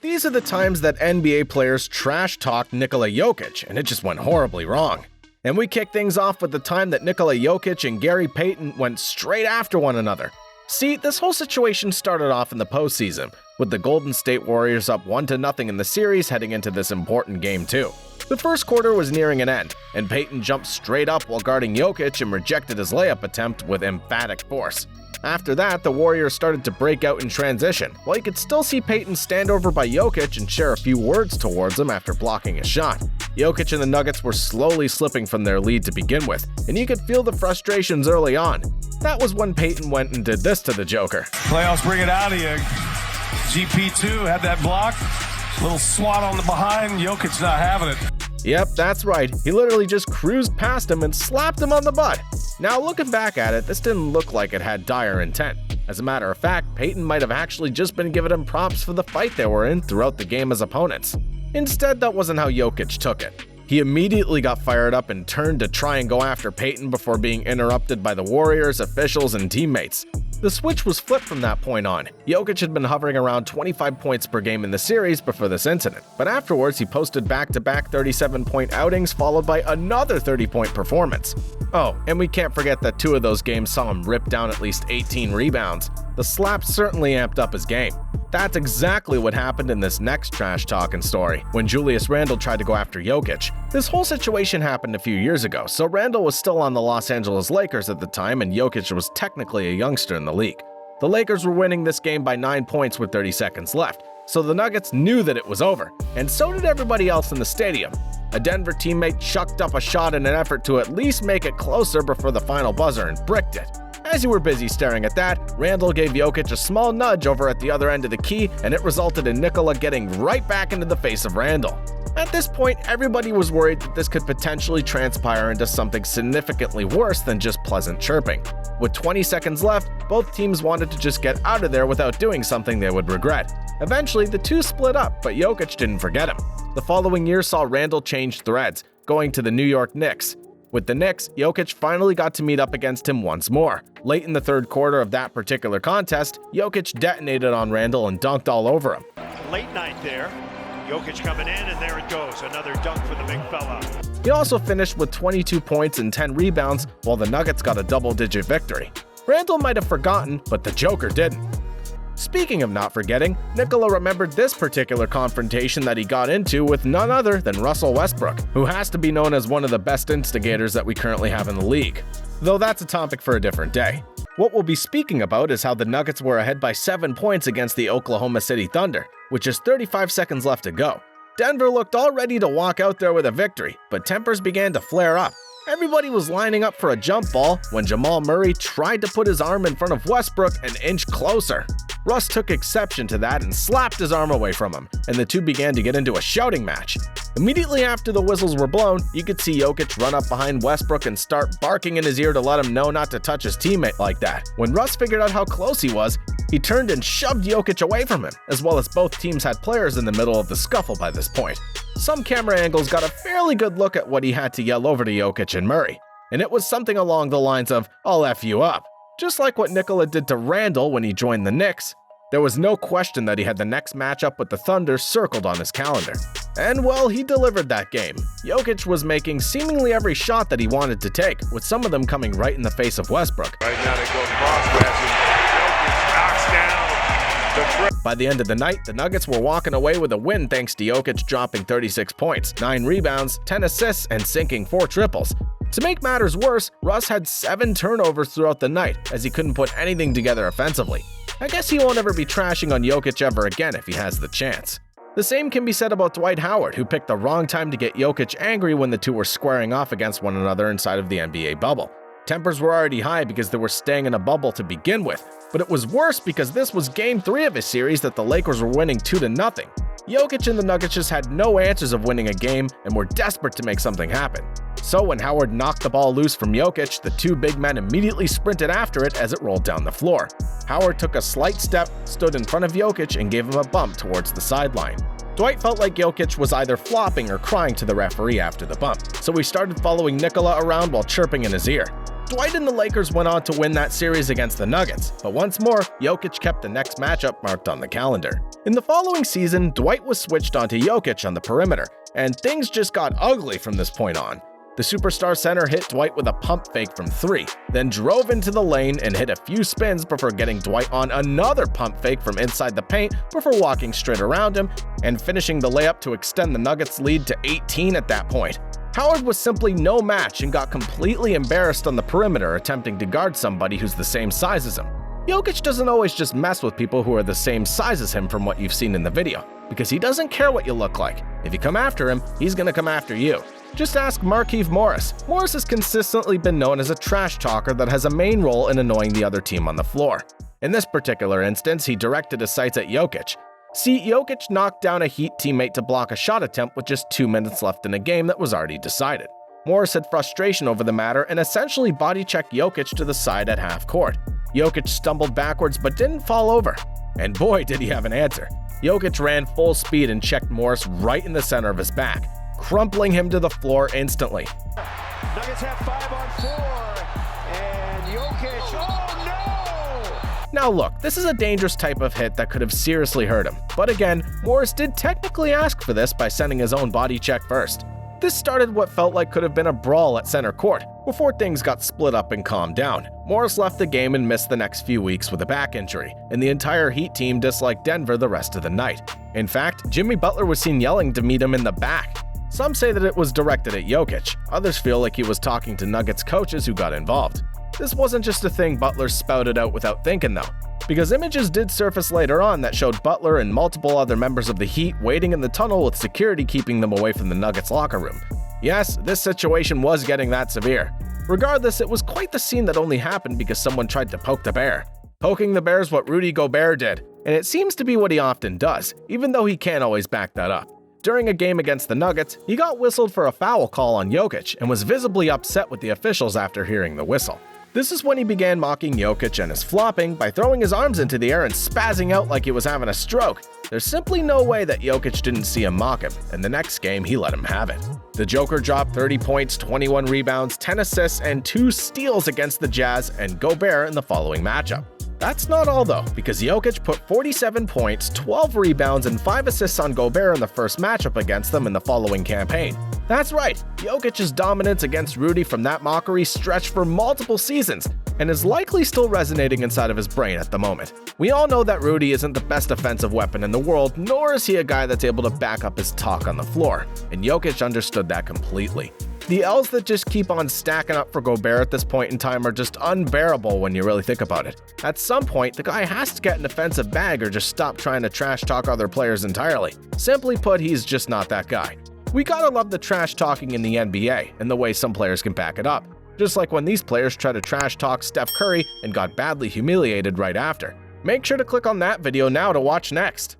These are the times that NBA players trash-talked Nikola Jokic, and it just went horribly wrong. And we kick things off with the time that Nikola Jokic and Gary Payton went straight after one another. See, this whole situation started off in the postseason, with the Golden State Warriors up 1-0 in the series heading into this important game 2. The first quarter was nearing an end, and Payton jumped straight up while guarding Jokic and rejected his layup attempt with emphatic force. After that, the Warriors started to break out in transition, while you could still see Payton stand over by Jokic and share a few words towards him after blocking a shot. Jokic and the Nuggets were slowly slipping from their lead to begin with, and you could feel the frustrations early on. That was when Payton went and did this to the Joker. Playoffs bring it out of you. GP2 had that block, little swat on the behind, Jokic not having it. Yep, that's right. He literally just cruised past him and slapped him on the butt. Now, looking back at it, this didn't look like it had dire intent. As a matter of fact, Payton might have actually just been giving him props for the fight they were in throughout the game as opponents. Instead, that wasn't how Jokic took it. He immediately got fired up and turned to try and go after Payton before being interrupted by the Warriors, officials, and teammates. The switch was flipped from that point on. Jokic had been hovering around 25 points per game in the series before this incident, but afterwards he posted back-to-back 37-point outings followed by another 30-point performance. Oh, and we can't forget that 2 of those games saw him rip down at least 18 rebounds. The slap certainly amped up his game. That's exactly what happened in this next trash-talking story, when Julius Randle tried to go after Jokic. This whole situation happened a few years ago, so Randle was still on the Los Angeles Lakers at the time and Jokic was technically a youngster in the league. The Lakers were winning this game by 9 points with 30 seconds left, so the Nuggets knew that it was over, and so did everybody else in the stadium. A Denver teammate chucked up a shot in an effort to at least make it closer before the final buzzer and bricked it. As you were busy staring at that, Randle gave Jokic a small nudge over at the other end of the key, and it resulted in Nikola getting right back into the face of Randle. At this point, everybody was worried that this could potentially transpire into something significantly worse than just pleasant chirping. With 20 seconds left, both teams wanted to just get out of there without doing something they would regret. Eventually, the two split up, but Jokic didn't forget him. The following year saw Randle change threads, going to the New York Knicks. With the Knicks, Jokic finally got to meet up against him once more. Late in the third quarter of that particular contest, Jokic detonated on Randle and dunked all over him. Late night there. Jokic coming in, and there it goes. Another dunk for the big fella. He also finished with 22 points and 10 rebounds, while the Nuggets got a double-digit victory. Randle might have forgotten, but the Joker didn't. Speaking of not forgetting, Nikola remembered this particular confrontation that he got into with none other than Russell Westbrook, who has to be known as one of the best instigators that we currently have in the league. Though that's a topic for a different day. What we'll be speaking about is how the Nuggets were ahead by 7 points against the Oklahoma City Thunder, with just 35 seconds left to go. Denver looked all ready to walk out there with a victory, but tempers began to flare up. Everybody was lining up for a jump ball when Jamal Murray tried to put his arm in front of Westbrook an inch closer. Russ took exception to that and slapped his arm away from him, and the two began to get into a shouting match. Immediately after the whistles were blown, you could see Jokic run up behind Westbrook and start barking in his ear to let him know not to touch his teammate like that. When Russ figured out how close he was, he turned and shoved Jokic away from him, as well as both teams had players in the middle of the scuffle by this point. Some camera angles got a fairly good look at what he had to yell over to Jokic and Murray, and it was something along the lines of, "I'll F you up." Just like what Nikola did to Randle when he joined the Knicks, there was no question that he had the next matchup with the Thunder circled on his calendar. And well, he delivered that game. Jokic was making seemingly every shot that he wanted to take, with some of them coming right in the face of Westbrook. Right now they go cross-passing. Jokic knocks down the By the end of the night, the Nuggets were walking away with a win thanks to Jokic dropping 36 points, 9 rebounds, 10 assists, and sinking 4 triples. To make matters worse, Russ had 7 turnovers throughout the night, as he couldn't put anything together offensively. I guess he won't ever be trashing on Jokic ever again if he has the chance. The same can be said about Dwight Howard, who picked the wrong time to get Jokic angry when the two were squaring off against one another inside of the NBA bubble. Tempers were already high because they were staying in a bubble to begin with, but it was worse because this was Game 3 of a series that the Lakers were winning 2-0. Jokic and the Nuggets just had no answers of winning a game and were desperate to make something happen. So when Howard knocked the ball loose from Jokic, the two big men immediately sprinted after it as it rolled down the floor. Howard took a slight step, stood in front of Jokic, and gave him a bump towards the sideline. Dwight felt like Jokic was either flopping or crying to the referee after the bump, so he started following Nikola around while chirping in his ear. Dwight and the Lakers went on to win that series against the Nuggets, but once more, Jokic kept the next matchup marked on the calendar. In the following season, Dwight was switched onto Jokic on the perimeter, and things just got ugly from this point on. The superstar center hit Dwight with a pump fake from 3, then drove into the lane and hit a few spins before getting Dwight on another pump fake from inside the paint before walking straight around him and finishing the layup to extend the Nuggets' lead to 18 at that point. Howard was simply no match and got completely embarrassed on the perimeter attempting to guard somebody who's the same size as him. Jokic doesn't always just mess with people who are the same size as him from what you've seen in the video, because he doesn't care what you look like. If you come after him, he's gonna come after you. Just ask Markieff Morris. Morris has consistently been known as a trash talker that has a main role in annoying the other team on the floor. In this particular instance, he directed his sights at Jokic. See, Jokic knocked down a Heat teammate to block a shot attempt with just 2 minutes left in a game that was already decided. Morris had frustration over the matter and essentially body-checked Jokic to the side at half court. Jokic stumbled backwards but didn't fall over. And boy, did he have an answer. Jokic ran full speed and checked Morris right in the center of his back, crumpling him to the floor instantly. Nuggets have 5 on 4, and Jokic, oh no! Now look, this is a dangerous type of hit that could have seriously hurt him, but again, Morris did technically ask for this by sending his own body check first. This started what felt like could have been a brawl at center court, before things got split up and calmed down. Morris left the game and missed the next few weeks with a back injury, and the entire Heat team disliked Denver the rest of the night. In fact, Jimmy Butler was seen yelling to meet him in the back. Some say that it was directed at Jokic, others feel like he was talking to Nuggets coaches who got involved. This wasn't just a thing Butler spouted out without thinking though, because images did surface later on that showed Butler and multiple other members of the Heat waiting in the tunnel with security keeping them away from the Nuggets locker room. Yes, this situation was getting that severe. Regardless, it was quite the scene that only happened because someone tried to poke the bear. Poking the bear is what Rudy Gobert did, and it seems to be what he often does, even though he can't always back that up. During a game against the Nuggets, he got whistled for a foul call on Jokic and was visibly upset with the officials after hearing the whistle. This is when he began mocking Jokic and his flopping by throwing his arms into the air and spazzing out like he was having a stroke. There's simply no way that Jokic didn't see him mock him, and the next game he let him have it. The Joker dropped 30 points, 21 rebounds, 10 assists, and 2 steals against the Jazz and Gobert in the following matchup. That's not all though, because Jokic put 47 points, 12 rebounds, and 5 assists on Gobert in the first matchup against them in the following campaign. That's right, Jokic's dominance against Rudy from that mockery stretched for multiple seasons, and is likely still resonating inside of his brain at the moment. We all know that Rudy isn't the best offensive weapon in the world, nor is he a guy that's able to back up his talk on the floor, and Jokic understood that completely. The L's that just keep on stacking up for Gobert at this point in time are just unbearable when you really think about it. At some point, the guy has to get an offensive bag or just stop trying to trash talk other players entirely. Simply put, he's just not that guy. We gotta love the trash talking in the NBA and the way some players can back it up. Just like when these players try to trash talk Steph Curry and got badly humiliated right after. Make sure to click on that video now to watch next.